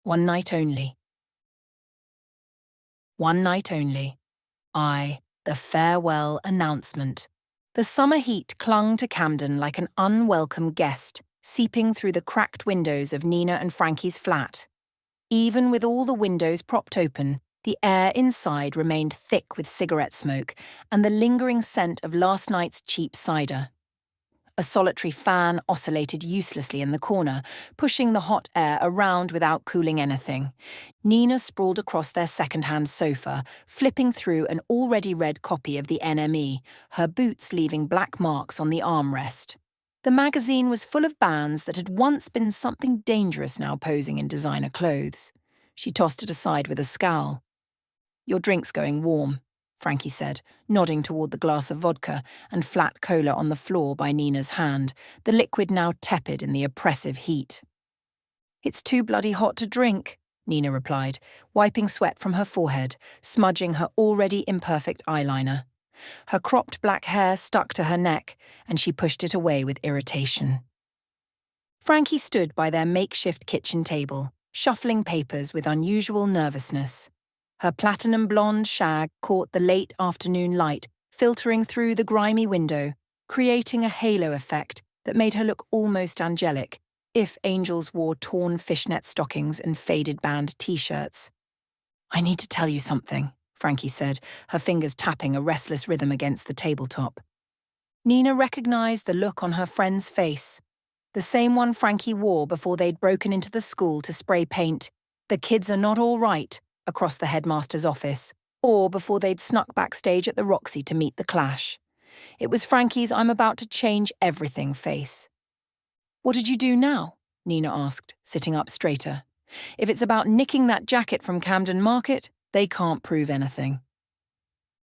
One night only. One night only. The farewell announcement. The summer heat clung to Camden like an unwelcome guest, seeping through the cracked windows of Nina and Frankie's flat. Even with all the windows propped open, the air inside remained thick with cigarette smoke and the lingering scent of last night's cheap cider. A solitary fan oscillated uselessly in the corner, pushing the hot air around without cooling anything. Nina sprawled across their second-hand sofa, flipping through an already read copy of the NME, her boots leaving black marks on the armrest. The magazine was full of bands that had once been something dangerous now posing in designer clothes. She tossed it aside with a scowl. "Your drink's going warm," Frankie said, nodding toward the glass of vodka and flat cola on the floor by Nina's hand, the liquid now tepid in the oppressive heat. "It's too bloody hot to drink," Nina replied, wiping sweat from her forehead, smudging her already imperfect eyeliner. Her cropped black hair stuck to her neck, and she pushed it away with irritation. Frankie stood by their makeshift kitchen table, shuffling papers with unusual nervousness. Her platinum blonde shag caught the late afternoon light filtering through the grimy window, creating a halo effect that made her look almost angelic, if angels wore torn fishnet stockings and faded band t-shirts. "I need to tell you something," Frankie said, her fingers tapping a restless rhythm against the tabletop. Nina recognized the look on her friend's face, the same one Frankie wore before they'd broken into the school to spray paint "The kids are not all right" across the headmaster's office, or before they'd snuck backstage at the Roxy to meet the Clash. It was Frankie's "I'm about to change everything" face. "What did you do now?" Nina asked, sitting up straighter. "If it's about nicking that jacket from Camden Market, they can't prove anything."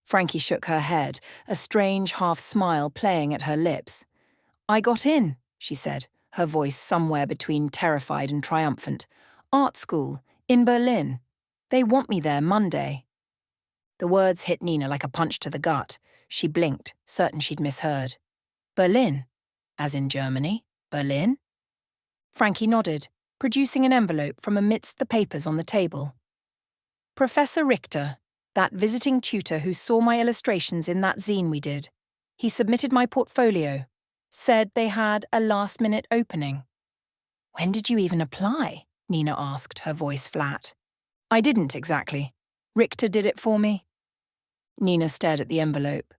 Frankie shook her head, a strange half-smile playing at her lips. "I got in," she said, her voice somewhere between terrified and triumphant. "Art school, in Berlin. They want me there Monday." The words hit Nina like a punch to the gut. She blinked, certain she'd misheard. "Berlin? As in Germany? Berlin?" Frankie nodded, producing an envelope from amidst the papers on the table. "Professor Richter, that visiting tutor who saw my illustrations in that zine we did. He submitted my portfolio. Said they had a last-minute opening." "When did you even apply?" Nina asked, her voice flat. "I didn't exactly. Richter did it for me." Nina stared at the envelope,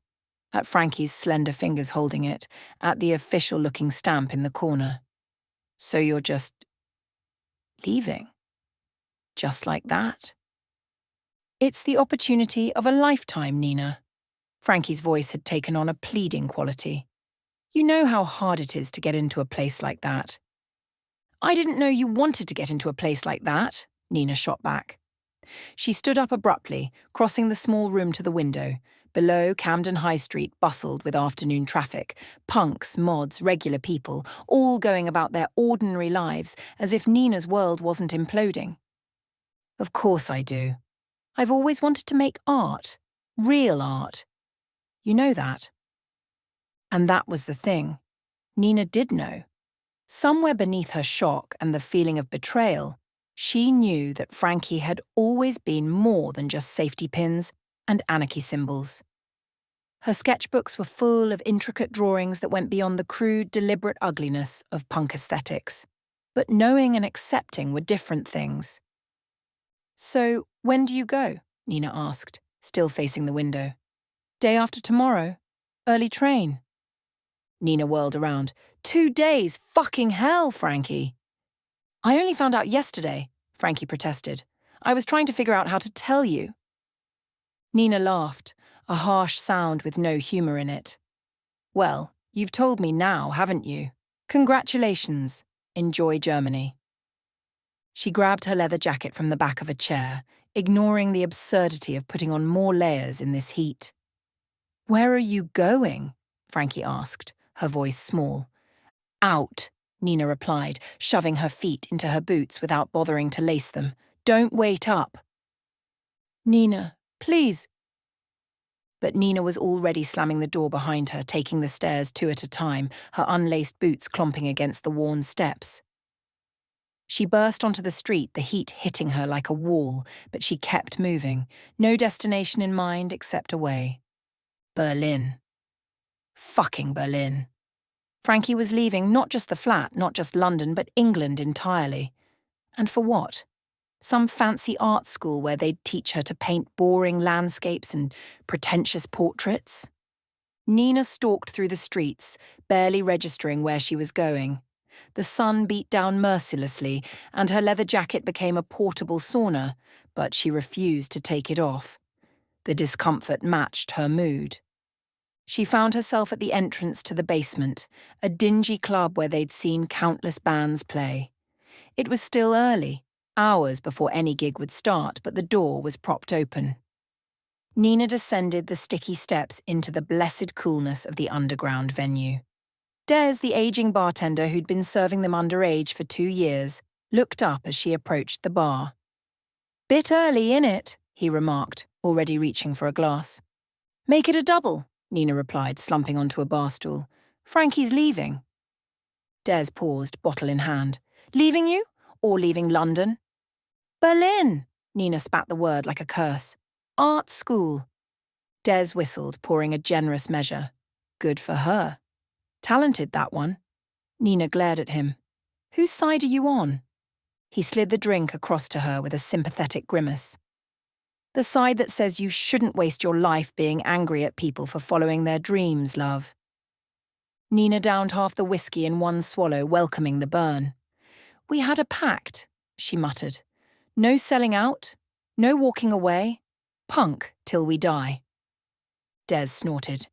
at Frankie's slender fingers holding it, at the official-looking stamp in the corner. "So you're just leaving? Just like that?" "It's the opportunity of a lifetime, Nina." Frankie's voice had taken on a pleading quality. "You know how hard it is to get into a place like that." "I didn't know you wanted to get into a place like that," Nina shot back. She stood up abruptly, crossing the small room to the window. Below, Camden High Street bustled with afternoon traffic, punks, mods, regular people, all going about their ordinary lives as if Nina's world wasn't imploding. "Of course I do. I've always wanted to make art. Real art. You know that." And that was the thing. Nina did know. Somewhere beneath her shock and the feeling of betrayal, she knew that Frankie had always been more than just safety pins and anarchy symbols. Her sketchbooks were full of intricate drawings that went beyond the crude, deliberate ugliness of punk aesthetics. But knowing and accepting were different things. "So, when do you go?" Nina asked, still facing the window. "Day after tomorrow? Early train?" Nina whirled around. 2 days! Fucking hell, Frankie! "I only found out yesterday," Frankie protested. "I was trying to figure out how to tell you." Nina laughed, a harsh sound with no humour in it. "Well, you've told me now, haven't you? Congratulations. Enjoy Germany." She grabbed her leather jacket from the back of a chair, ignoring the absurdity of putting on more layers in this heat. "Where are you going?" Frankie asked, her voice small. "Out," Nina replied, shoving her feet into her boots without bothering to lace them. "Don't wait up." "Nina, please." But Nina was already slamming the door behind her, taking the stairs 2 at a time, her unlaced boots clomping against the worn steps. She burst onto the street, the heat hitting her like a wall, but she kept moving, no destination in mind except away. Berlin. Fucking Berlin. Frankie was leaving not just the flat, not just London, but England entirely. And for what? Some fancy art school where they'd teach her to paint boring landscapes and pretentious portraits? Nina stalked through the streets, barely registering where she was going. The sun beat down mercilessly, and her leather jacket became a portable sauna, but she refused to take it off. The discomfort matched her mood. She found herself at the entrance to the basement, a dingy club where they'd seen countless bands play. It was still early, hours before any gig would start, but the door was propped open. Nina descended the sticky steps into the blessed coolness of the underground venue. Des, the aging bartender who'd been serving them underage for 2 years, looked up as she approached the bar. "Bit early, innit?" he remarked, already reaching for a glass. "Make it a double," Nina replied, slumping onto a bar stool. "Frankie's leaving." Des paused, bottle in hand. "Leaving you? Or leaving London?" "Berlin," Nina spat the word like a curse. "Art school." Des whistled, pouring a generous measure. Good for her. Talented, that one. Nina glared at him. "Whose side are you on?" He slid the drink across to her with a sympathetic grimace. "The side that says you shouldn't waste your life being angry at people for following their dreams, love." Nina downed half the whiskey in one swallow, welcoming the burn. "We had a pact," she muttered. "No selling out, no walking away. Punk till we die." Des snorted.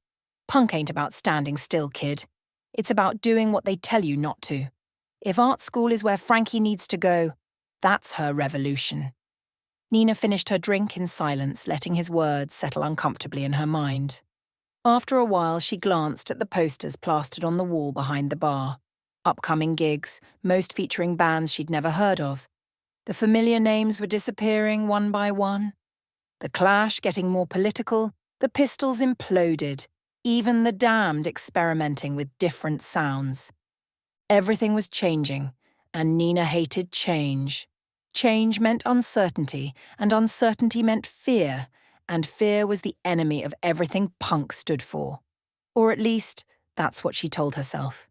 "Punk ain't about standing still, kid. It's about doing what they tell you not to. If art school is where Frankie needs to go, that's her revolution." Nina finished her drink in silence, letting his words settle uncomfortably in her mind. After a while, she glanced at the posters plastered on the wall behind the bar. Upcoming gigs, most featuring bands she'd never heard of. The familiar names were disappearing one by one. The Clash getting more political, the Pistols imploded, even the Damned experimenting with different sounds. Everything was changing, and Nina hated change. Change meant uncertainty, and uncertainty meant fear, and fear was the enemy of everything punk stood for. Or at least, that's what she told herself.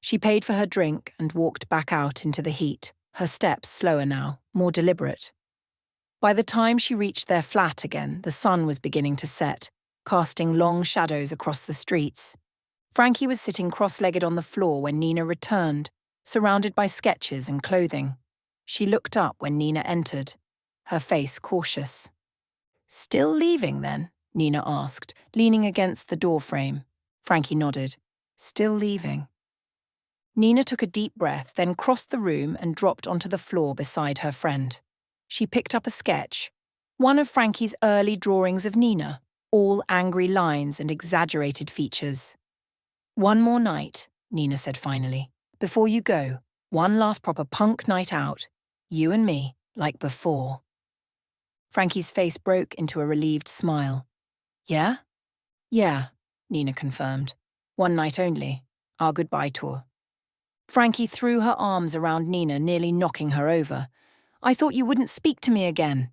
She paid for her drink and walked back out into the heat, her steps slower now, more deliberate. By the time she reached their flat again, the sun was beginning to set, casting long shadows across the streets. Frankie was sitting cross-legged on the floor when Nina returned, surrounded by sketches and clothing. She looked up when Nina entered, her face cautious. "Still leaving, then?" Nina asked, leaning against the door frame. Frankie nodded. "Still leaving." Nina took a deep breath, then crossed the room and dropped onto the floor beside her friend. She picked up a sketch, one of Frankie's early drawings of Nina, all angry lines and exaggerated features. "One more night," Nina said finally. "Before you go, one last proper punk night out. You and me, like before." Frankie's face broke into a relieved smile. "Yeah?" "Yeah," Nina confirmed. "One night only. Our goodbye tour." Frankie threw her arms around Nina, nearly knocking her over. "I thought you wouldn't speak to me again."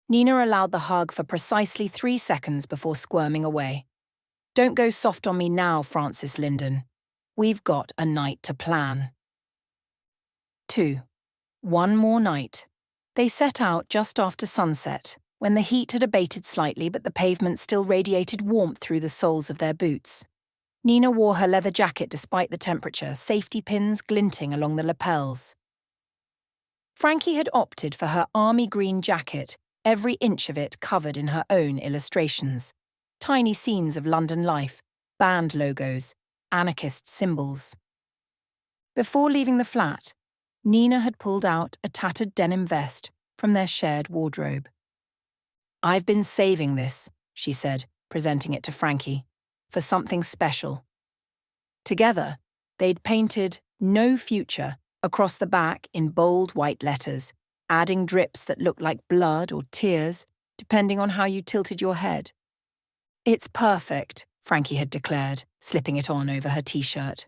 Nina allowed the hug for precisely 3 seconds before squirming away. "Don't go soft on me now, Francis Linden. We've got a night to plan." 2. One more night. They set out just after sunset, when the heat had abated slightly but the pavement still radiated warmth through the soles of their boots. Nina wore her leather jacket despite the temperature, safety pins glinting along the lapels. Frankie had opted for her army green jacket, every inch of it covered in her own illustrations. Tiny scenes of London life, band logos, anarchist symbols. Before leaving the flat, Nina had pulled out a tattered denim vest from their shared wardrobe. "I've been saving this," she said, presenting it to Frankie, "for something special." Together, they'd painted "No Future" across the back in bold white letters, adding drips that looked like blood or tears, depending on how you tilted your head. "It's perfect," Frankie had declared, slipping it on over her t-shirt.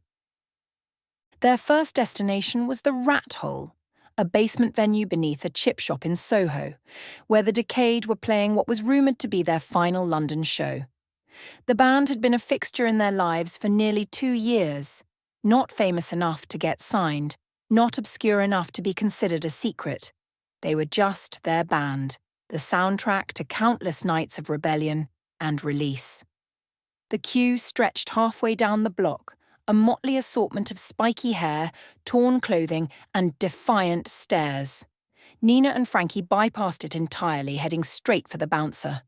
Their first destination was the Rat Hole, a basement venue beneath a chip shop in Soho, where the Decade were playing what was rumoured to be their final London show. The band had been a fixture in their lives for nearly 2 years, not famous enough to get signed, not obscure enough to be considered a secret. They were just their band, the soundtrack to countless nights of rebellion and release. The queue stretched halfway down the block, a motley assortment of spiky hair, torn clothing, and defiant stares. Nina and Frankie bypassed it entirely, heading straight for the bouncer.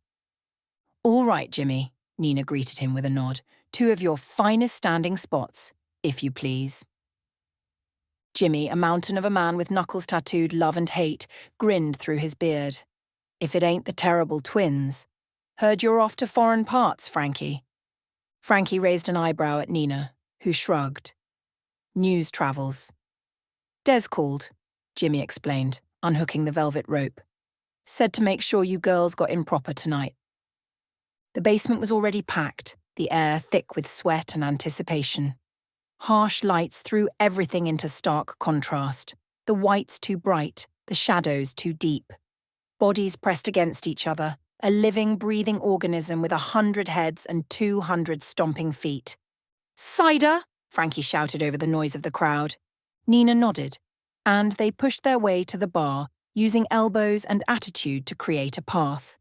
"All right, Jimmy," Nina greeted him with a nod. "2 of your finest standing spots, if you please." Jimmy, a mountain of a man with knuckles tattooed love and hate, grinned through his beard. "If it ain't the terrible twins. Heard you're off to foreign parts, Frankie." Frankie raised an eyebrow at Nina, who shrugged. "News travels." "Des called," Jimmy explained, unhooking the velvet rope. "Said to make sure you girls got in proper tonight." The basement was already packed, the air thick with sweat and anticipation. Harsh lights threw everything into stark contrast. The whites too bright, the shadows too deep. Bodies pressed against each other, a living, breathing organism with 100 heads and 200 stomping feet. "Cider!" Frankie shouted over the noise of the crowd. Nina nodded, and they pushed their way to the bar, using elbows and attitude to create a path.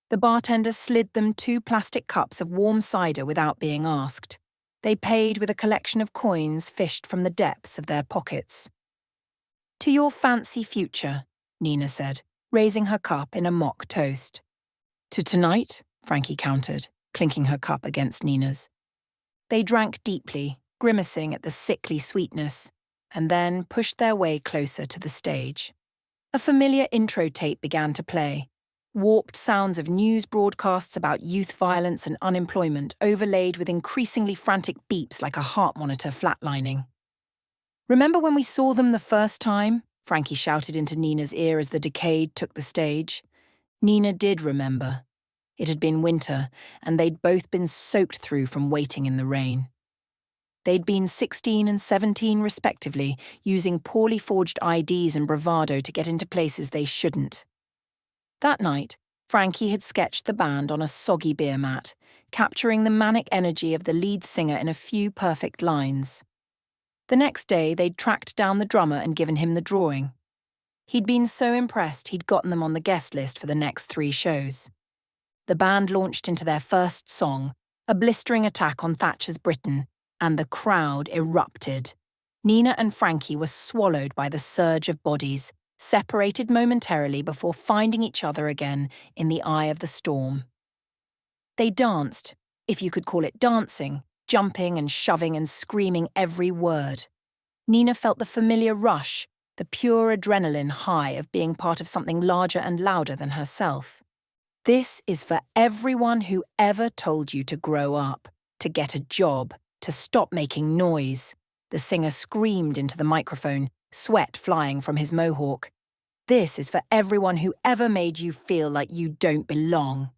The bartender slid them 2 plastic cups of warm cider without being asked. They paid with a collection of coins fished from the depths of their pockets. "To your fancy future," Nina said, raising her cup in a mock toast. "To tonight," Frankie countered, clinking her cup against Nina's. They drank deeply, grimacing at the sickly sweetness, and then pushed their way closer to the stage. A familiar intro tape began to play. Warped sounds of news broadcasts about youth violence and unemployment overlaid with increasingly frantic beeps like a heart monitor flatlining. "Remember when we saw them the first time?" Frankie shouted into Nina's ear as the Decade took the stage. Nina did remember. It had been winter, and they'd both been soaked through from waiting in the rain. They'd been 16 and 17 respectively, using poorly forged IDs and bravado to get into places they shouldn't. That night, Frankie had sketched the band on a soggy beer mat, capturing the manic energy of the lead singer in a few perfect lines. The next day, they'd tracked down the drummer and given him the drawing. He'd been so impressed he'd gotten them on the guest list for the next 3 shows. The band launched into their first song, a blistering attack on Thatcher's Britain, and the crowd erupted. Nina and Frankie were swallowed by the surge of bodies, separated momentarily before finding each other again in the eye of the storm. They danced, if you could call it dancing, jumping and shoving and screaming every word. Nina felt the familiar rush, the pure adrenaline high of being part of something larger and louder than herself. "This is for everyone who ever told you to grow up, to get a job, to stop making noise," the singer screamed into the microphone, sweat flying from his mohawk. "This is for everyone who ever made you feel like you don't belong."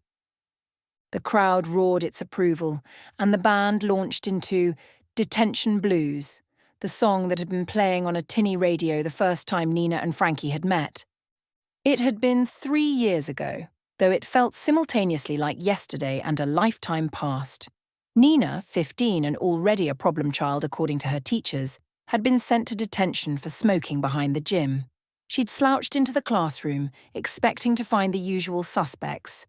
The crowd roared its approval, and the band launched into Detention Blues, the song that had been playing on a tinny radio the first time Nina and Frankie had met. It had been 3 years ago, though it felt simultaneously like yesterday and a lifetime past. Nina, 15 and already a problem child according to her teachers, had been sent to detention for smoking behind the gym. She'd slouched into the classroom, expecting to find the usual suspects.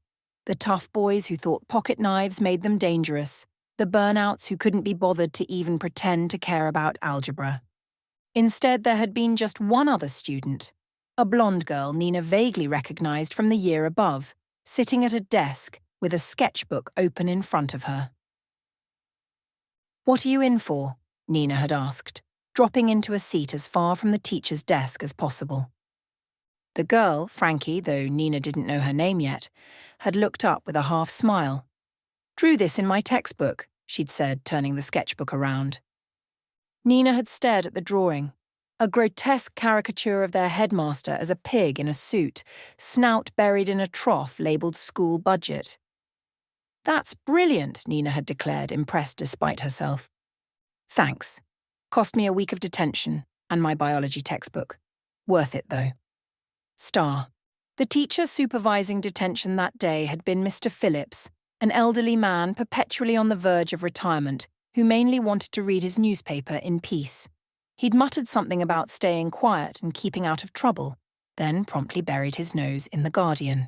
The tough boys who thought pocket knives made them dangerous, the burnouts who couldn't be bothered to even pretend to care about algebra. Instead, there had been just one other student, a blonde girl Nina vaguely recognized from the year above, sitting at a desk with a sketchbook open in front of her. "What are you in for?" Nina had asked, dropping into a seat as far from the teacher's desk as possible. The girl, Frankie, though Nina didn't know her name yet, had looked up with a half smile. "Drew this in my textbook," she'd said, turning the sketchbook around. Nina had stared at the drawing, a grotesque caricature of their headmaster as a pig in a suit, snout buried in a trough labelled school budget. "That's brilliant," Nina had declared, impressed despite herself. "Thanks." Cost me a week of detention and my biology textbook. Worth it, though. Star. The teacher supervising detention that day had been Mr. Phillips, an elderly man perpetually on the verge of retirement who mainly wanted to read his newspaper in peace. He'd muttered something about staying quiet and keeping out of trouble, then promptly buried his nose in The Guardian.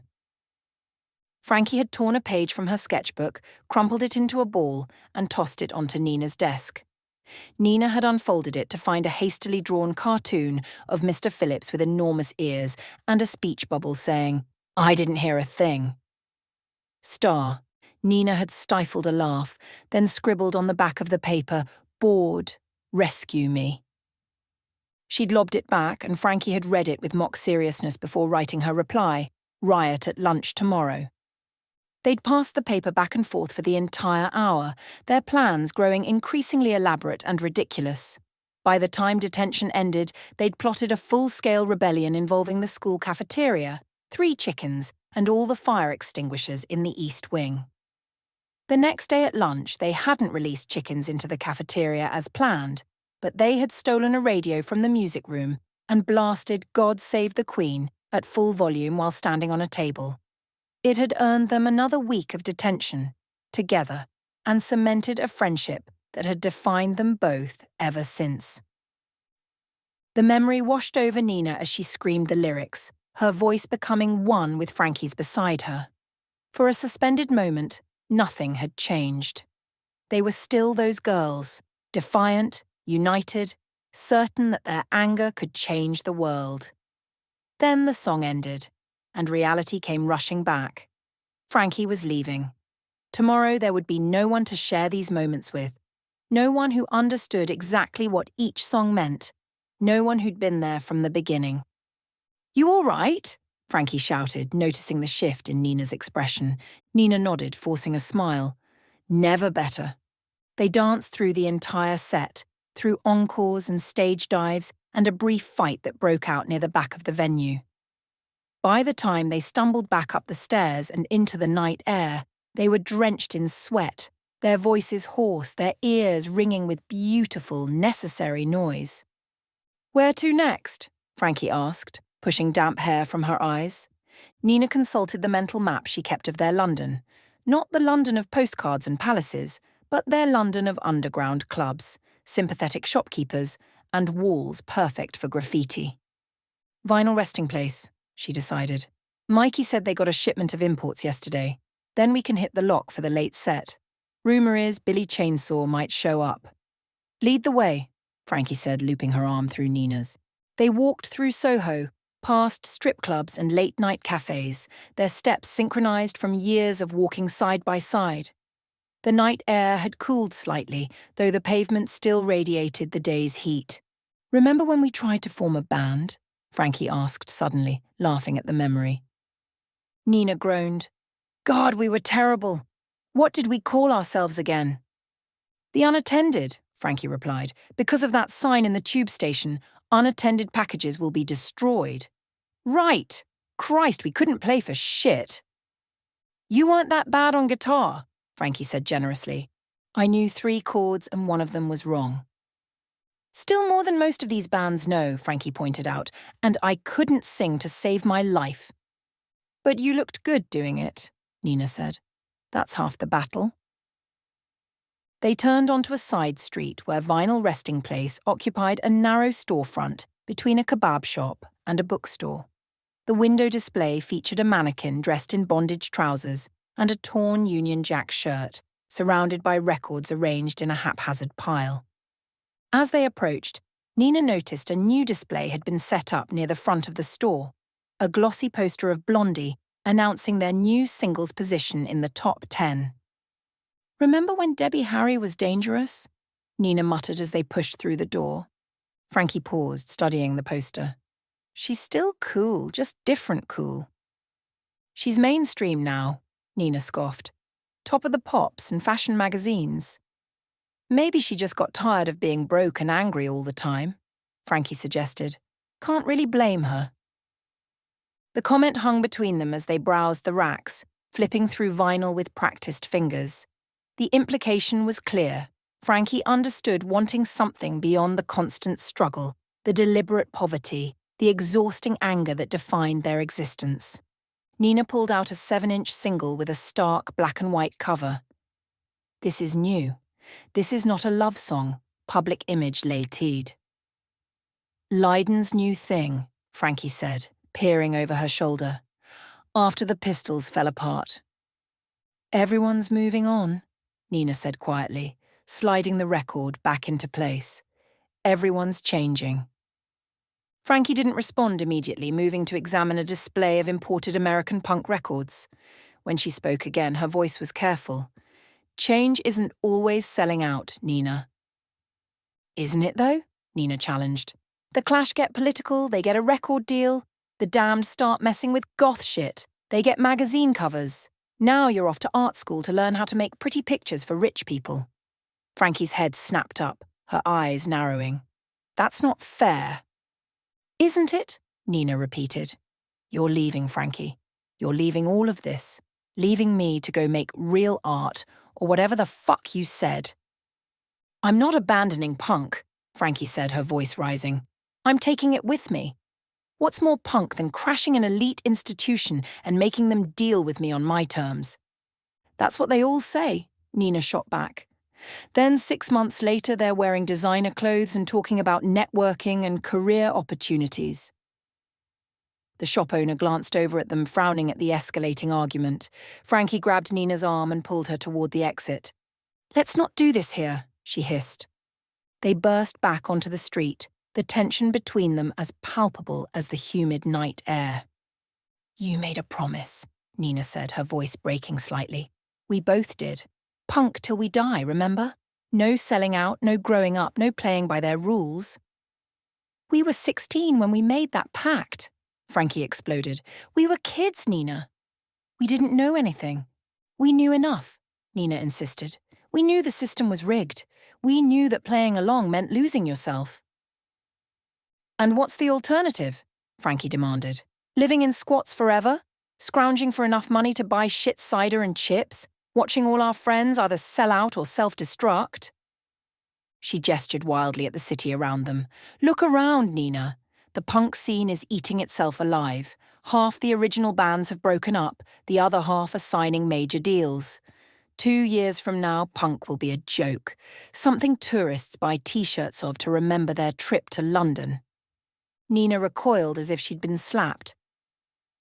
Frankie had torn a page from her sketchbook, crumpled it into a ball, and tossed it onto Nina's desk. Nina had unfolded it to find a hastily drawn cartoon of Mr. Phillips with enormous ears and a speech bubble saying, "I didn't hear a thing." Star. Nina had stifled a laugh, then scribbled on the back of the paper, "Bored, rescue me." She'd lobbed it back, and Frankie had read it with mock seriousness before writing her reply, "Riot at lunch tomorrow." They'd passed the paper back and forth for the entire hour, their plans growing increasingly elaborate and ridiculous. By the time detention ended, they'd plotted a full-scale rebellion involving the school cafeteria, 3 chickens, and all the fire extinguishers in the East Wing. The next day at lunch, they hadn't released chickens into the cafeteria as planned, but they had stolen a radio from the music room and blasted "God Save the Queen" at full volume while standing on a table. It had earned them another week of detention, together, and cemented a friendship that had defined them both ever since. The memory washed over Nina as she screamed the lyrics, her voice becoming one with Frankie's beside her. For a suspended moment, nothing had changed. They were still those girls, defiant, united, certain that their anger could change the world. Then the song ended, and reality came rushing back. Frankie was leaving. Tomorrow there would be no one to share these moments with, no one who understood exactly what each song meant, no one who'd been there from the beginning. "You all right?" Frankie shouted, noticing the shift in Nina's expression. Nina nodded, forcing a smile. Never better. They danced through the entire set, through encores and stage dives, and a brief fight that broke out near the back of the venue. By the time they stumbled back up the stairs and into the night air, they were drenched in sweat, their voices hoarse, their ears ringing with beautiful, necessary noise. "Where to next?" Frankie asked, pushing damp hair from her eyes. Nina consulted the mental map she kept of their London. Not the London of postcards and palaces, but their London of underground clubs, sympathetic shopkeepers, and walls perfect for graffiti. "Vinyl resting place," she decided. "Mikey said they got a shipment of imports yesterday. Then we can hit the lock for the late set. Rumour is Billy Chainsaw might show up." "Lead the way," Frankie said, looping her arm through Nina's. They walked through Soho, past strip clubs and late-night cafes, their steps synchronized from years of walking side by side. The night air had cooled slightly, though the pavement still radiated the day's heat. "Remember when we tried to form a band?" Frankie asked suddenly, laughing at the memory. Nina groaned. "God, we were terrible. What did we call ourselves again?" "The Unattended," Frankie replied. "Because of that sign in the tube station, unattended packages will be destroyed." "Right. Christ, we couldn't play for shit." "You weren't that bad on guitar," Frankie said generously. "I knew 3 chords and one of them was wrong." "Still more than most of these bands know," Frankie pointed out, "and I couldn't sing to save my life." "But you looked good doing it," Nina said. "That's half the battle." They turned onto a side street where Vinyl Resting Place occupied a narrow storefront between a kebab shop and a bookstore. The window display featured a mannequin dressed in bondage trousers and a torn Union Jack shirt, surrounded by records arranged in a haphazard pile. As they approached, Nina noticed a new display had been set up near the front of the store, a glossy poster of Blondie announcing their new singles position in the top 10. "Remember when Debbie Harry was dangerous?" Nina muttered as they pushed through the door. Frankie paused, studying the poster. "She's still cool, just different cool." "She's mainstream now," Nina scoffed. "Top of the pops and fashion magazines." "Maybe she just got tired of being broke and angry all the time," Frankie suggested. "Can't really blame her." The comment hung between them as they browsed the racks, flipping through vinyl with practiced fingers. The implication was clear. Frankie understood wanting something beyond the constant struggle, the deliberate poverty, the exhausting anger that defined their existence. Nina pulled out a 7-inch single with a stark black and white cover. This is new. This is not a love song, Public Image lay teed. Lydon's new thing, Frankie said, peering over her shoulder, after the pistols fell apart. Everyone's moving on, Nina said quietly, sliding the record back into place. Everyone's changing. Frankie didn't respond immediately, moving to examine a display of imported American punk records. When she spoke again, her voice was careful. Change isn't always selling out, Nina. Isn't it, though? Nina challenged. The Clash get political, they get a record deal. The Damned start messing with goth shit. They get magazine covers. Now you're off to art school to learn how to make pretty pictures for rich people. Frankie's head snapped up, her eyes narrowing. That's not fair. Isn't it? Nina repeated. You're leaving, Frankie. You're leaving all of this. Leaving me to go make real art, or whatever the fuck you said. I'm not abandoning punk, Frankie said, her voice rising. I'm taking it with me. What's more punk than crashing an elite institution and making them deal with me on my terms? That's what they all say, Nina shot back. Then 6 months later, they're wearing designer clothes and talking about networking and career opportunities. The shop owner glanced over at them, frowning at the escalating argument. Frankie grabbed Nina's arm and pulled her toward the exit. Let's not do this here, she hissed. They burst back onto the street, the tension between them as palpable as the humid night air. You made a promise, Nina said, her voice breaking slightly. We both did. Punk till we die, remember? No selling out, no growing up, no playing by their rules. We were 16 when we made that pact, Frankie exploded. We were kids, Nina. We didn't know anything. We knew enough, Nina insisted. We knew the system was rigged. We knew that playing along meant losing yourself. And what's the alternative? Frankie demanded. Living in squats forever? Scrounging for enough money to buy shit cider and chips? Watching all our friends either sell out or self-destruct? She gestured wildly at the city around them. Look around, Nina. The punk scene is eating itself alive. Half the original bands have broken up, the other half are signing major deals. 2 years from now, punk will be a joke. Something tourists buy T-shirts of to remember their trip to London. Nina recoiled as if she'd been slapped.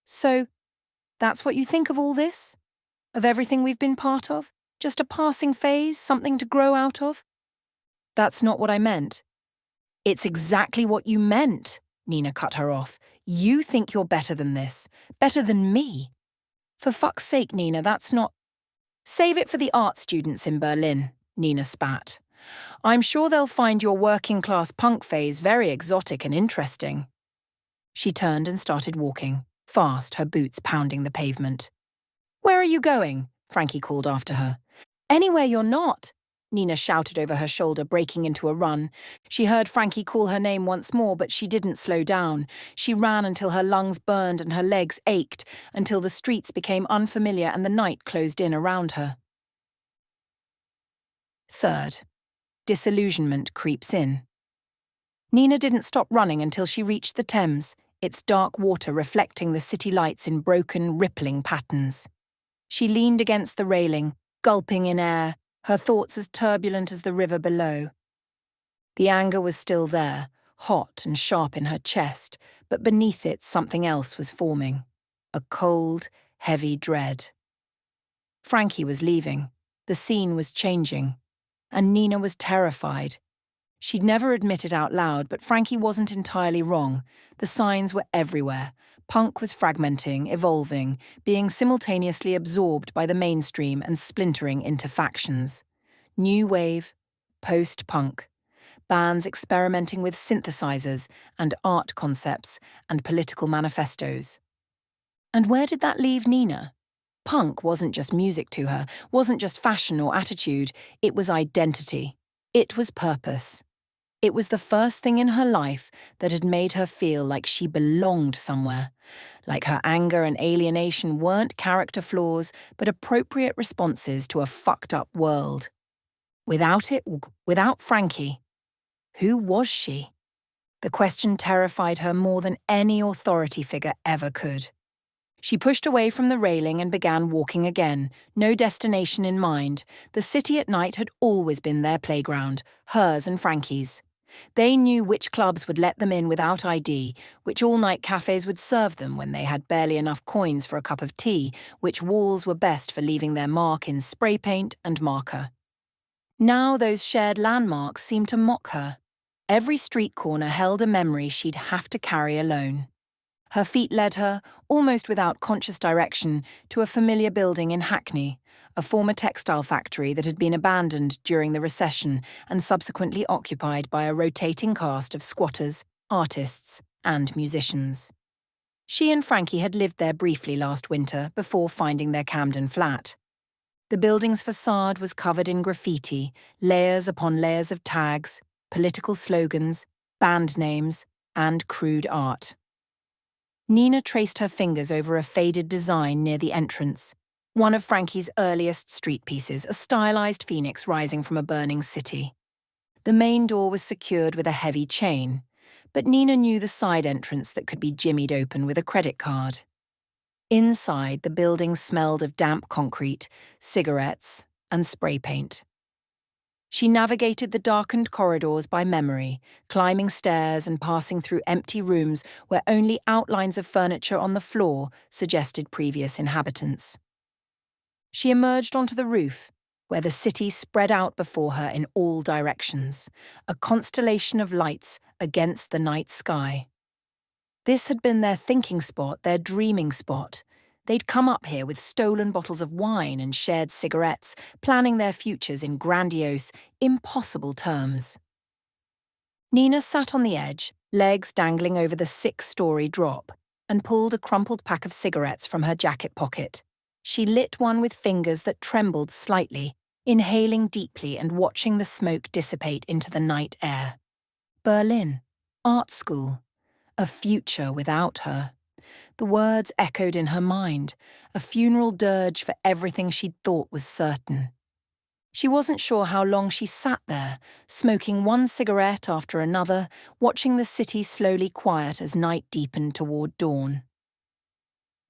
So, that's what you think of all this? Of everything we've been part of? Just a passing phase, something to grow out of? That's not what I meant. It's exactly what you meant, Nina cut her off. You think you're better than this. Better than me. For fuck's sake, Nina, that's not... Save it for the art students in Berlin, Nina spat. I'm sure they'll find your working-class punk phase very exotic and interesting. She turned and started walking, fast, her boots pounding the pavement. Where are you going? Frankie called after her. Anywhere you're not, Nina shouted over her shoulder, breaking into a run. She heard Frankie call her name once more, but she didn't slow down. She ran until her lungs burned and her legs ached, until the streets became unfamiliar and the night closed in around her. Third, disillusionment creeps in. Nina didn't stop running until she reached the Thames, its dark water reflecting the city lights in broken, rippling patterns. She leaned against the railing, gulping in air, her thoughts as turbulent as the river below. The anger was still there, hot and sharp in her chest, but beneath it something else was forming. A cold, heavy dread. Frankie was leaving. The scene was changing. And Nina was terrified. She'd never admit it out loud, but Frankie wasn't entirely wrong. The signs were everywhere. Punk was fragmenting, evolving, being simultaneously absorbed by the mainstream and splintering into factions. New wave, post-punk, bands experimenting with synthesizers and art concepts and political manifestos. And where did that leave Nina? Punk wasn't just music to her, wasn't just fashion or attitude, it was identity. It was purpose. It was the first thing in her life that had made her feel like she belonged somewhere, like her anger and alienation weren't character flaws, but appropriate responses to a fucked-up world. Without Frankie, who was she? The question terrified her more than any authority figure ever could. She pushed away from the railing and began walking again, no destination in mind. The city at night had always been their playground, hers and Frankie's. They knew which clubs would let them in without ID, which all-night cafes would serve them when they had barely enough coins for a cup of tea, which walls were best for leaving their mark in spray paint and marker. Now those shared landmarks seemed to mock her. Every street corner held a memory she'd have to carry alone. Her feet led her, almost without conscious direction, to a familiar building in Hackney, a former textile factory that had been abandoned during the recession and subsequently occupied by a rotating cast of squatters, artists, and musicians. She and Frankie had lived there briefly last winter before finding their Camden flat. The building's facade was covered in graffiti, layers upon layers of tags, political slogans, band names, and crude art. Nina traced her fingers over a faded design near the entrance, one of Frankie's earliest street pieces, a stylized phoenix rising from a burning city. The main door was secured with a heavy chain, but Nina knew the side entrance that could be jimmied open with a credit card. Inside, the building smelled of damp concrete, cigarettes, and spray paint. She navigated the darkened corridors by memory, climbing stairs and passing through empty rooms where only outlines of furniture on the floor suggested previous inhabitants. She emerged onto the roof, where the city spread out before her in all directions, a constellation of lights against the night sky. This had been their thinking spot, their dreaming spot. They'd come up here with stolen bottles of wine and shared cigarettes, planning their futures in grandiose, impossible terms. Nina sat on the edge, legs dangling over the 6-story drop, and pulled a crumpled pack of cigarettes from her jacket pocket. She lit one with fingers that trembled slightly, inhaling deeply and watching the smoke dissipate into the night air. Berlin, art school, a future without her. The words echoed in her mind, a funeral dirge for everything she'd thought was certain. She wasn't sure how long she sat there, smoking one cigarette after another, watching the city slowly quiet as night deepened toward dawn.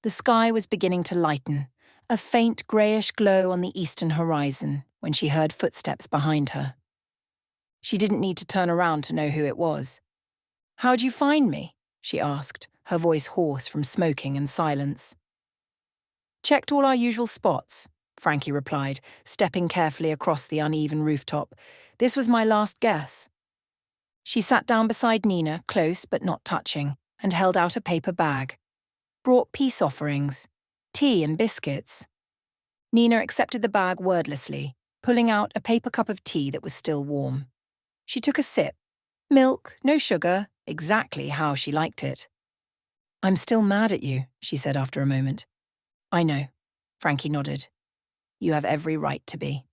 The sky was beginning to lighten, a faint greyish glow on the eastern horizon, when she heard footsteps behind her. She didn't need to turn around to know who it was. "How'd you find me?" she asked, her voice hoarse from smoking and silence. "Checked all our usual spots," Frankie replied, stepping carefully across the uneven rooftop. "This was my last guess." She sat down beside Nina, close but not touching, and held out a paper bag. "Brought peace offerings, tea and biscuits." Nina accepted the bag wordlessly, pulling out a paper cup of tea that was still warm. She took a sip. Milk, no sugar, exactly how she liked it. "I'm still mad at you," she said after a moment. "I know," Frankie nodded. "You have every right to be."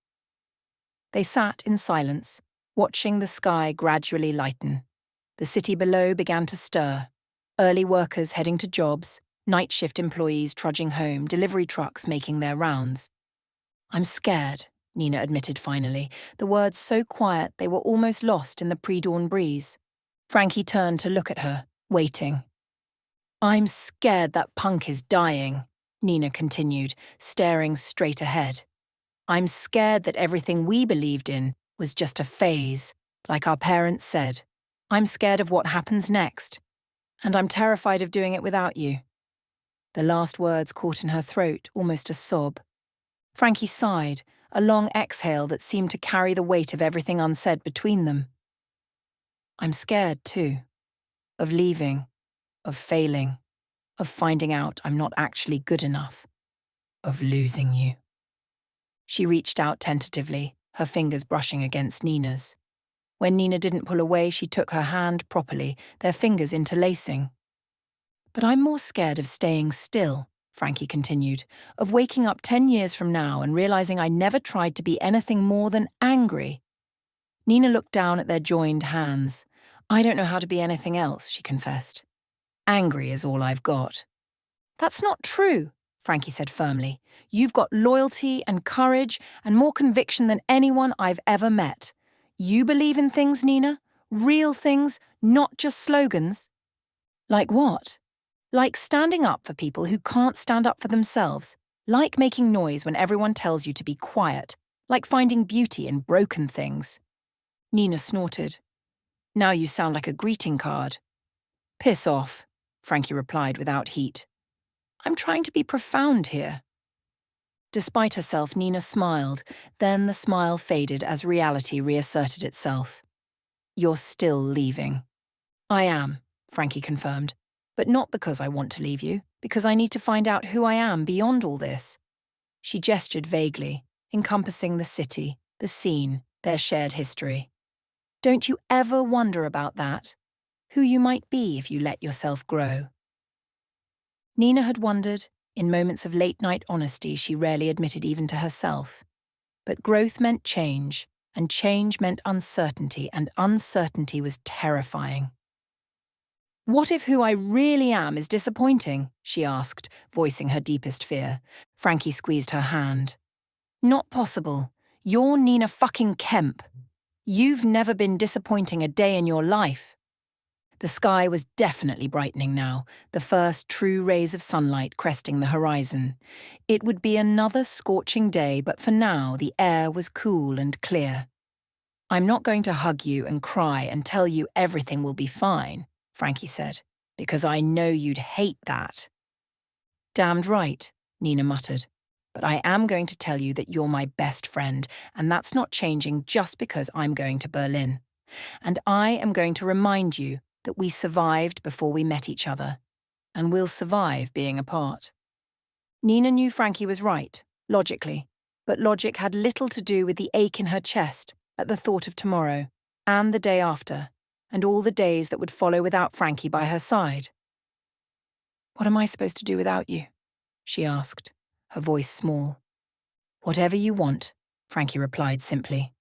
They sat in silence, watching the sky gradually lighten. The city below began to stir. Early workers heading to jobs, night shift employees trudging home, delivery trucks making their rounds. "I'm scared," Nina admitted finally, the words so quiet they were almost lost in the pre-dawn breeze. Frankie turned to look at her, waiting. "I'm scared that punk is dying," Nina continued, staring straight ahead. "I'm scared that everything we believed in was just a phase, like our parents said. I'm scared of what happens next. And I'm terrified of doing it without you." The last words caught in her throat, almost a sob. Frankie sighed, a long exhale that seemed to carry the weight of everything unsaid between them. "I'm scared, too. Of leaving. Of failing. Of finding out I'm not actually good enough. Of losing you." She reached out tentatively, her fingers brushing against Nina's. When Nina didn't pull away, she took her hand properly, their fingers interlacing. "But I'm more scared of staying still," Frankie continued, "of waking up 10 years from now and realizing I never tried to be anything more than angry." Nina looked down at their joined hands. "I don't know how to be anything else," she confessed. "Angry is all I've got." "That's not true," Frankie said firmly. You've got loyalty and courage and more conviction than anyone I've ever met. You believe in things, Nina? Real things, not just slogans. Like what? Like standing up for people who can't stand up for themselves. Like making noise when everyone tells you to be quiet. Like finding beauty in broken things. Nina snorted. Now you sound like a greeting card. Piss off, Frankie replied without heat. I'm trying to be profound here. Despite herself, Nina smiled. Then the smile faded as reality reasserted itself. You're still leaving. I am, Frankie confirmed. But not because I want to leave you, because I need to find out who I am beyond all this. She gestured vaguely, encompassing the city, the scene, their shared history. Don't you ever wonder about that? Who you might be if you let yourself grow? Nina had wondered, in moments of late-night honesty she rarely admitted even to herself. But growth meant change, and change meant uncertainty, and uncertainty was terrifying. What if who I really am is disappointing? She asked, voicing her deepest fear. Frankie squeezed her hand. Not possible. You're Nina fucking Kemp. You've never been disappointing a day in your life. The sky was definitely brightening now, the first true rays of sunlight cresting the horizon. It would be another scorching day, but for now the air was cool and clear. I'm not going to hug you and cry and tell you everything will be fine, Frankie said, because I know you'd hate that. Damned right, Nina muttered. But I am going to tell you that you're my best friend, and that's not changing just because I'm going to Berlin. And I am going to remind you that we survived before we met each other, and we'll survive being apart. Nina knew Frankie was right, logically, but logic had little to do with the ache in her chest at the thought of tomorrow, and the day after, and all the days that would follow without Frankie by her side. What am I supposed to do without you? She asked, her voice small. Whatever you want, Frankie replied simply.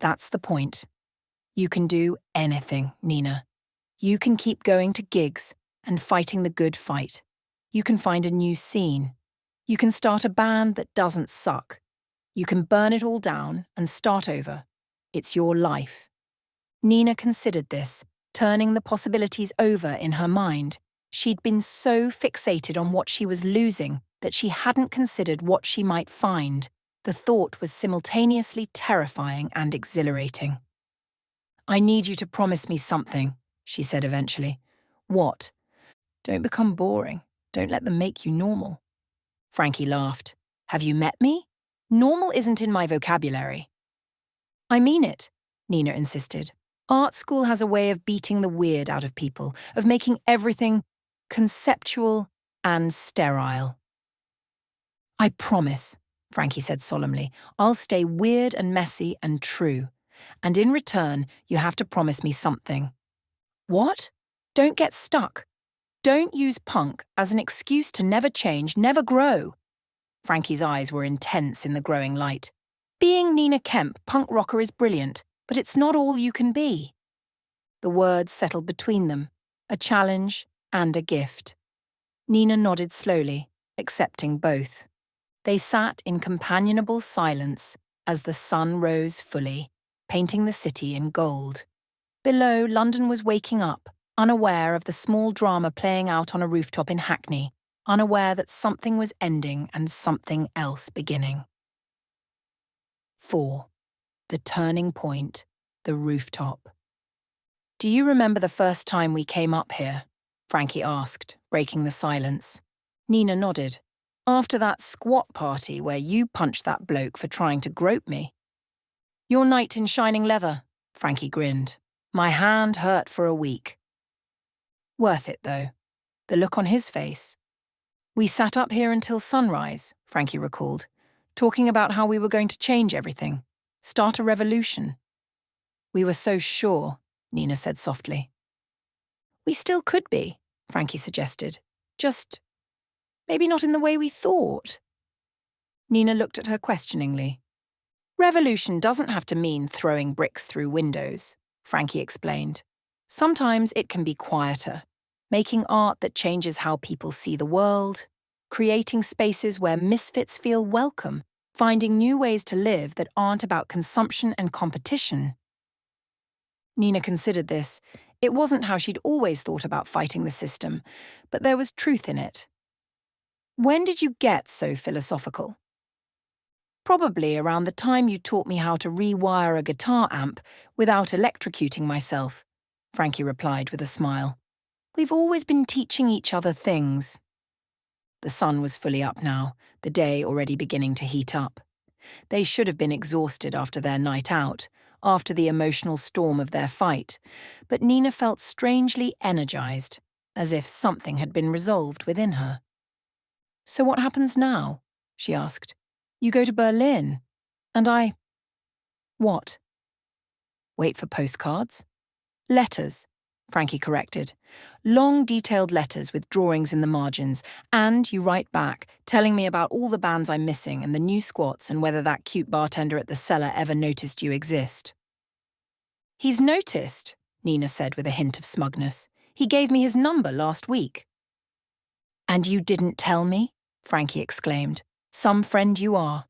That's the point. You can do anything, Nina. You can keep going to gigs and fighting the good fight. You can find a new scene. You can start a band that doesn't suck. You can burn it all down and start over. It's your life. Nina considered this, turning the possibilities over in her mind. She'd been so fixated on what she was losing that she hadn't considered what she might find. The thought was simultaneously terrifying and exhilarating. I need you to promise me something, she said eventually. What? Don't become boring. Don't let them make you normal. Frankie laughed. Have you met me? Normal isn't in my vocabulary. I mean it, Nina insisted. Art school has a way of beating the weird out of people, of making everything conceptual and sterile. I promise, Frankie said solemnly, I'll stay weird and messy and true. And in return, you have to promise me something. What? Don't get stuck. Don't use punk as an excuse to never change, never grow. Frankie's eyes were intense in the growing light. Being Nina Kemp, punk rocker, is brilliant, but it's not all you can be. The words settled between them, a challenge and a gift. Nina nodded slowly, accepting both. They sat in companionable silence as the sun rose fully, painting the city in gold. Below, London was waking up, unaware of the small drama playing out on a rooftop in Hackney, unaware that something was ending and something else beginning. 4. The turning point, the rooftop. Do you remember the first time we came up here? Frankie asked, breaking the silence. Nina nodded. After that squat party where you punched that bloke for trying to grope me. Your knight in shining leather, Frankie grinned. My hand hurt for a week. Worth it, though. The look on his face. We sat up here until sunrise, Frankie recalled, talking about how we were going to change everything, start a revolution. We were so sure, Nina said softly. We still could be, Frankie suggested. Just maybe not in the way we thought. Nina looked at her questioningly. Revolution doesn't have to mean throwing bricks through windows, Frankie explained. Sometimes it can be quieter, making art that changes how people see the world, creating spaces where misfits feel welcome, finding new ways to live that aren't about consumption and competition. Nina considered this. It wasn't how she'd always thought about fighting the system, but there was truth in it. When did you get so philosophical? Probably around the time you taught me how to rewire a guitar amp without electrocuting myself, Frankie replied with a smile. We've always been teaching each other things. The sun was fully up now, the day already beginning to heat up. They should have been exhausted after their night out, after the emotional storm of their fight, but Nina felt strangely energized, as if something had been resolved within her. So what happens now? She asked. You go to Berlin, and I… What? Wait for postcards? Letters, Frankie corrected. Long, detailed letters with drawings in the margins, and you write back, telling me about all the bands I'm missing and the new squats and whether that cute bartender at the cellar ever noticed you exist. He's noticed, Nina said with a hint of smugness. He gave me his number last week. And you didn't tell me? Frankie exclaimed. Some friend you are.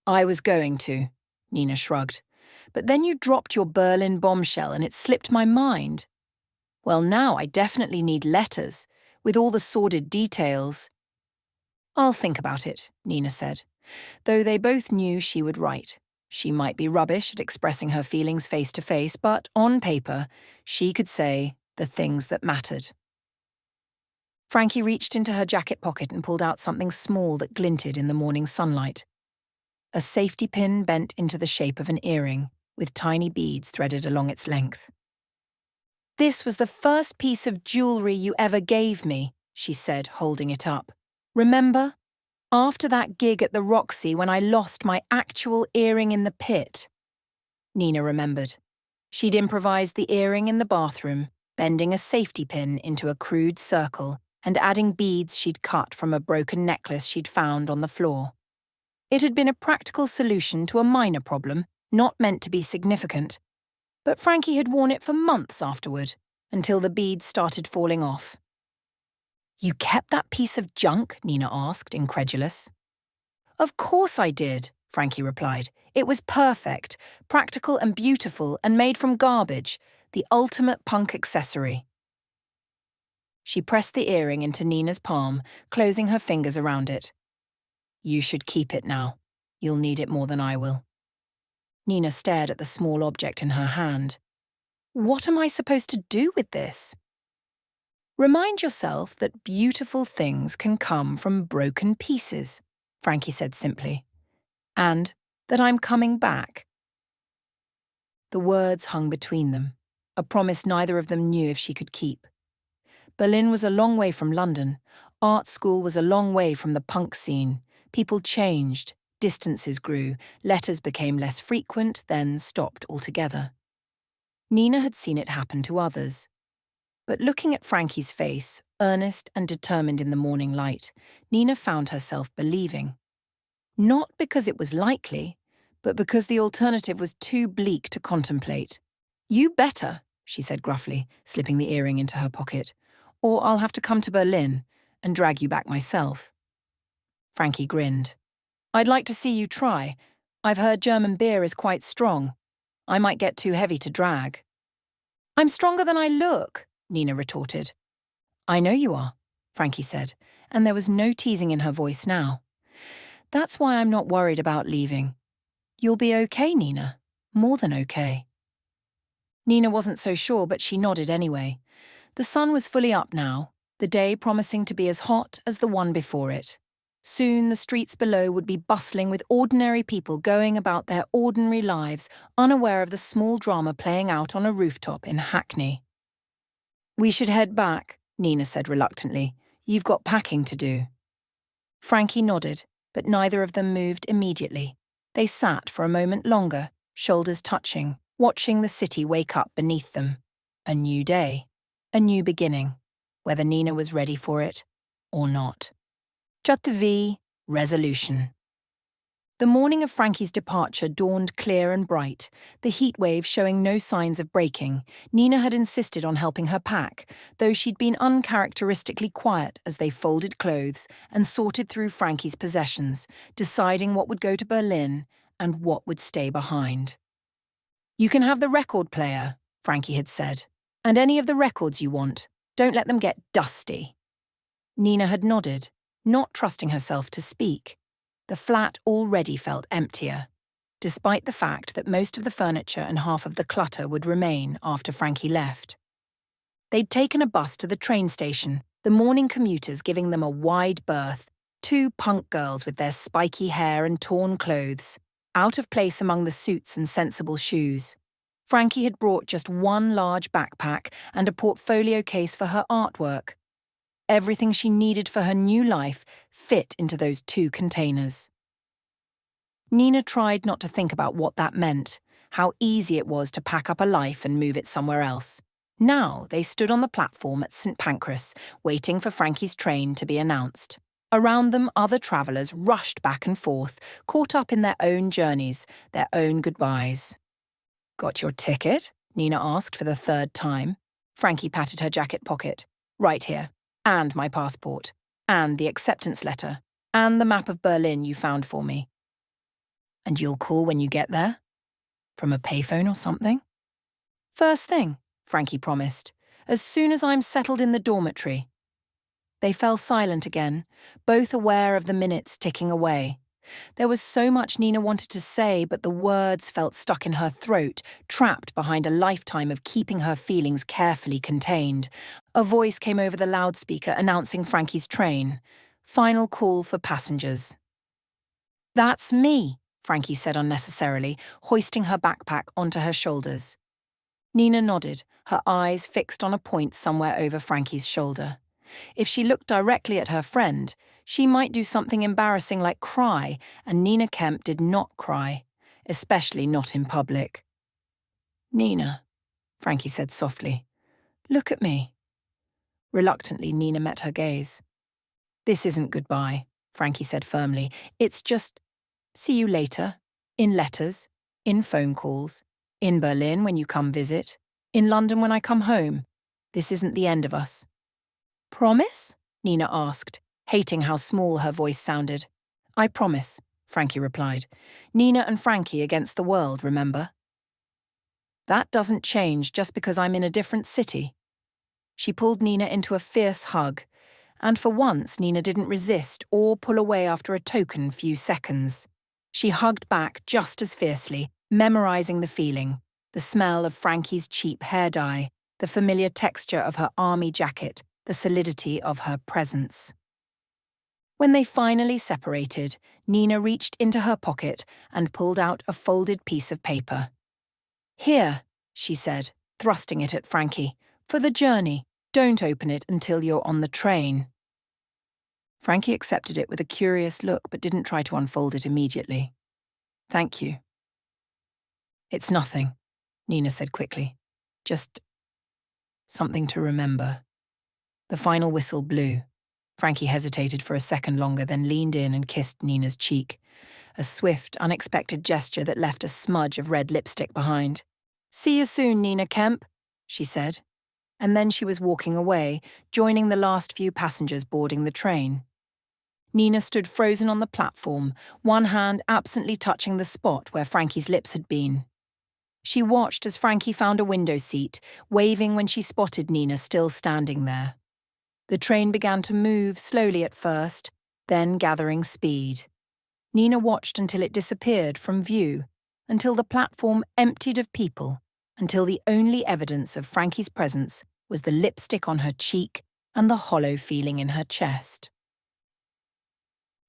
I was going to, Nina shrugged. But then you dropped your Berlin bombshell and it slipped my mind. Well, now I definitely need letters, with all the sordid details. I'll think about it, Nina said, though they both knew she would write. She might be rubbish at expressing her feelings face to face, but on paper, she could say the things that mattered. Frankie reached into her jacket pocket and pulled out something small that glinted in the morning sunlight. A safety pin bent into the shape of an earring, with tiny beads threaded along its length. This was the first piece of jewellery you ever gave me, she said, holding it up. Remember? After that gig at the Roxy when I lost my actual earring in the pit. Nina remembered. She'd improvised the earring in the bathroom, bending a safety pin into a crude circle and adding beads she'd cut from a broken necklace she'd found on the floor. It had been a practical solution to a minor problem, not meant to be significant, but Frankie had worn it for months afterward, until the beads started falling off. You kept that piece of junk? Nina asked, incredulous. Of course I did, Frankie replied. It was perfect, practical and beautiful, and made from garbage, the ultimate punk accessory. She pressed the earring into Nina's palm, closing her fingers around it. You should keep it now. You'll need it more than I will. Nina stared at the small object in her hand. What am I supposed to do with this? Remind yourself that beautiful things can come from broken pieces, Frankie said simply. And that I'm coming back. The words hung between them, a promise neither of them knew if she could keep. Berlin was a long way from London. Art school was a long way from the punk scene. People changed, distances grew, letters became less frequent, then stopped altogether. Nina had seen it happen to others. But looking at Frankie's face, earnest and determined in the morning light, Nina found herself believing. Not because it was likely, but because the alternative was too bleak to contemplate. You better, she said gruffly, slipping the earring into her pocket, or I'll have to come to Berlin and drag you back myself. Frankie grinned. I'd like to see you try. I've heard German beer is quite strong. I might get too heavy to drag. I'm stronger than I look, Nina retorted. I know you are, Frankie said, and there was no teasing in her voice now. That's why I'm not worried about leaving. You'll be okay, Nina. More than okay. Nina wasn't so sure, but she nodded anyway. The sun was fully up now, the day promising to be as hot as the one before it. Soon the streets below would be bustling with ordinary people going about their ordinary lives, unaware of the small drama playing out on a rooftop in Hackney. We should head back, Nina said reluctantly. You've got packing to do. Frankie nodded, but neither of them moved immediately. They sat for a moment longer, shoulders touching, watching the city wake up beneath them. A new day, a new beginning, whether Nina was ready for it or not. Just the V, resolution. The morning of Frankie's departure dawned clear and bright, the heat wave showing no signs of breaking. Nina had insisted on helping her pack, though she'd been uncharacteristically quiet as they folded clothes and sorted through Frankie's possessions, deciding what would go to Berlin and what would stay behind. "You can have the record player," Frankie had said, "and any of the records you want. Don't let them get dusty." Nina had nodded, not trusting herself to speak. The flat already felt emptier, despite the fact that most of the furniture and half of the clutter would remain after Frankie left. They'd taken a bus to the train station, the morning commuters giving them a wide berth, two punk girls with their spiky hair and torn clothes, out of place among the suits and sensible shoes. Frankie had brought just one large backpack and a portfolio case for her artwork. Everything she needed for her new life fit into those two containers. Nina tried not to think about what that meant, how easy it was to pack up a life and move it somewhere else. Now they stood on the platform at St. Pancras, waiting for Frankie's train to be announced. Around them, other travellers rushed back and forth, caught up in their own journeys, their own goodbyes. "Got your ticket?" Nina asked for the third time. Frankie patted her jacket pocket. "Right here. And my passport, and the acceptance letter, and the map of Berlin you found for me." "And you'll call when you get there? From a payphone or something?" "First thing," Frankie promised, "as soon as I'm settled in the dormitory." They fell silent again, both aware of the minutes ticking away. There was so much Nina wanted to say, but the words felt stuck in her throat, trapped behind a lifetime of keeping her feelings carefully contained. A voice came over the loudspeaker announcing Frankie's train. Final call for passengers. "That's me," Frankie said unnecessarily, hoisting her backpack onto her shoulders. Nina nodded, her eyes fixed on a point somewhere over Frankie's shoulder. If she looked directly at her friend, she might do something embarrassing like cry, and Nina Kemp did not cry, especially not in public. "Nina," Frankie said softly, "look at me." Reluctantly, Nina met her gaze. "This isn't goodbye," Frankie said firmly. "It's just, see you later, in letters, in phone calls, in Berlin when you come visit, in London when I come home. This isn't the end of us." "Promise?" Nina asked, hating how small her voice sounded. "I promise," Frankie replied. "Nina and Frankie against the world, remember?" "That doesn't change just because I'm in a different city." She pulled Nina into a fierce hug, and for once Nina didn't resist or pull away after a token few seconds. She hugged back just as fiercely, memorizing the feeling, the smell of Frankie's cheap hair dye, the familiar texture of her army jacket, the solidity of her presence. When they finally separated, Nina reached into her pocket and pulled out a folded piece of paper. "Here," she said, thrusting it at Frankie, "for the journey. Don't open it until you're on the train." Frankie accepted it with a curious look but didn't try to unfold it immediately. "Thank you." "It's nothing," Nina said quickly. "Just something to remember." The final whistle blew. Frankie hesitated for a second longer, then leaned in and kissed Nina's cheek. A swift, unexpected gesture that left a smudge of red lipstick behind. "See you soon, Nina Kemp," she said. And then she was walking away, joining the last few passengers boarding the train. Nina stood frozen on the platform, one hand absently touching the spot where Frankie's lips had been. She watched as Frankie found a window seat, waving when she spotted Nina still standing there. The train began to move slowly at first, then gathering speed. Nina watched until it disappeared from view, until the platform emptied of people, until the only evidence of Frankie's presence was the lipstick on her cheek and the hollow feeling in her chest.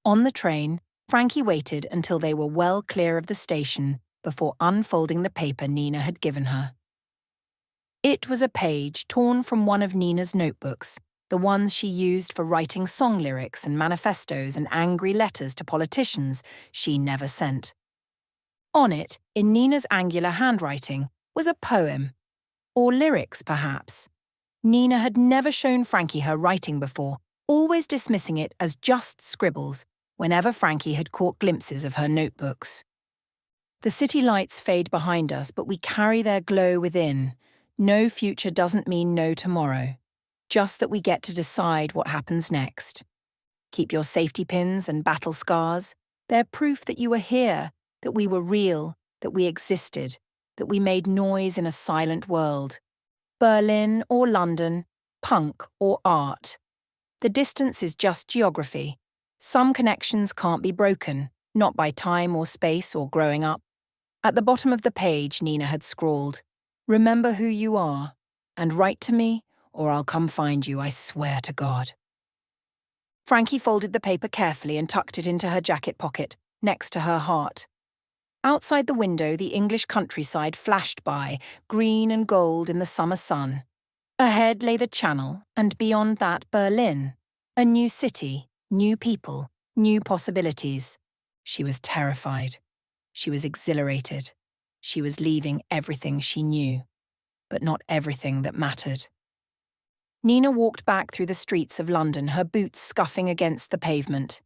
On the train, Frankie waited until they were well clear of the station before unfolding the paper Nina had given her. It was a page torn from one of Nina's notebooks, the ones she used for writing song lyrics and manifestos and angry letters to politicians she never sent. On it, in Nina's angular handwriting, was a poem. Or lyrics, perhaps. Nina had never shown Frankie her writing before, always dismissing it as just scribbles, whenever Frankie had caught glimpses of her notebooks. The city lights fade behind us, but we carry their glow within. No future doesn't mean no tomorrow, just that we get to decide what happens next. Keep your safety pins and battle scars. They're proof that you were here, that we were real, that we existed, that we made noise in a silent world. Berlin or London, punk or art. The distance is just geography. Some connections can't be broken, not by time or space or growing up. At the bottom of the page, Nina had scrawled, "Remember who you are, and write to me, or I'll come find you, I swear to God." Frankie folded the paper carefully and tucked it into her jacket pocket, next to her heart. Outside the window, the English countryside flashed by, green and gold in the summer sun. Ahead lay the Channel, and beyond that Berlin. A new city, new people, new possibilities. She was terrified. She was exhilarated. She was leaving everything she knew, but not everything that mattered. Nina walked back through the streets of London, her boots scuffing against the pavement.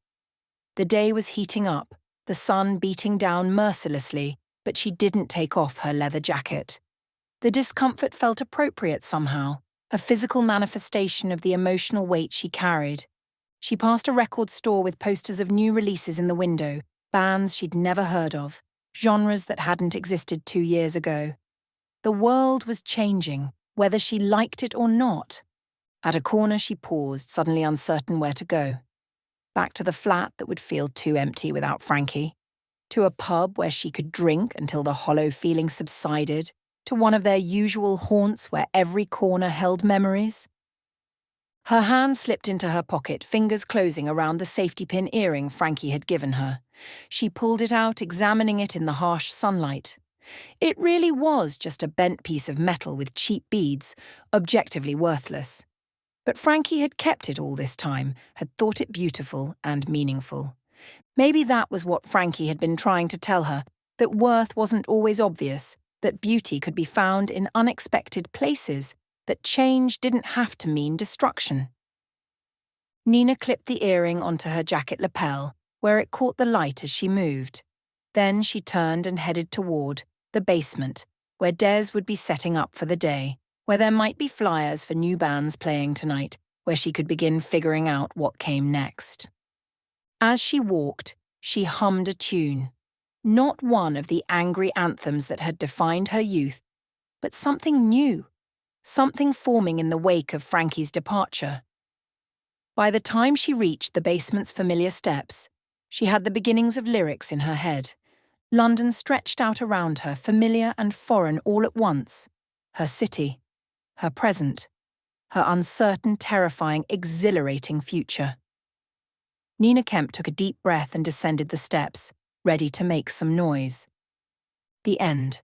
The day was heating up, the sun beating down mercilessly, but she didn't take off her leather jacket. The discomfort felt appropriate somehow, a physical manifestation of the emotional weight she carried. She passed a record store with posters of new releases in the window, bands she'd never heard of, genres that hadn't existed 2 years ago. The world was changing, whether she liked it or not. At a corner she paused, suddenly uncertain where to go. Back to the flat that would feel too empty without Frankie, to a pub where she could drink until the hollow feeling subsided, to one of their usual haunts where every corner held memories. Her hand slipped into her pocket, fingers closing around the safety pin earring Frankie had given her. She pulled it out, examining it in the harsh sunlight. It really was just a bent piece of metal with cheap beads, objectively worthless. But Frankie had kept it all this time, had thought it beautiful and meaningful. Maybe that was what Frankie had been trying to tell her, that worth wasn't always obvious, that beauty could be found in unexpected places, that change didn't have to mean destruction. Nina clipped the earring onto her jacket lapel, where it caught the light as she moved. Then she turned and headed toward the basement, where Des would be setting up for the day, where there might be flyers for new bands playing tonight, where she could begin figuring out what came next. As she walked, she hummed a tune. Not one of the angry anthems that had defined her youth, but something new, something forming in the wake of Frankie's departure. By the time she reached the basement's familiar steps, she had the beginnings of lyrics in her head. London stretched out around her, familiar and foreign all at once. Her city, her present, her uncertain, terrifying, exhilarating future. Nina Kemp took a deep breath and descended the steps, ready to make some noise. The end.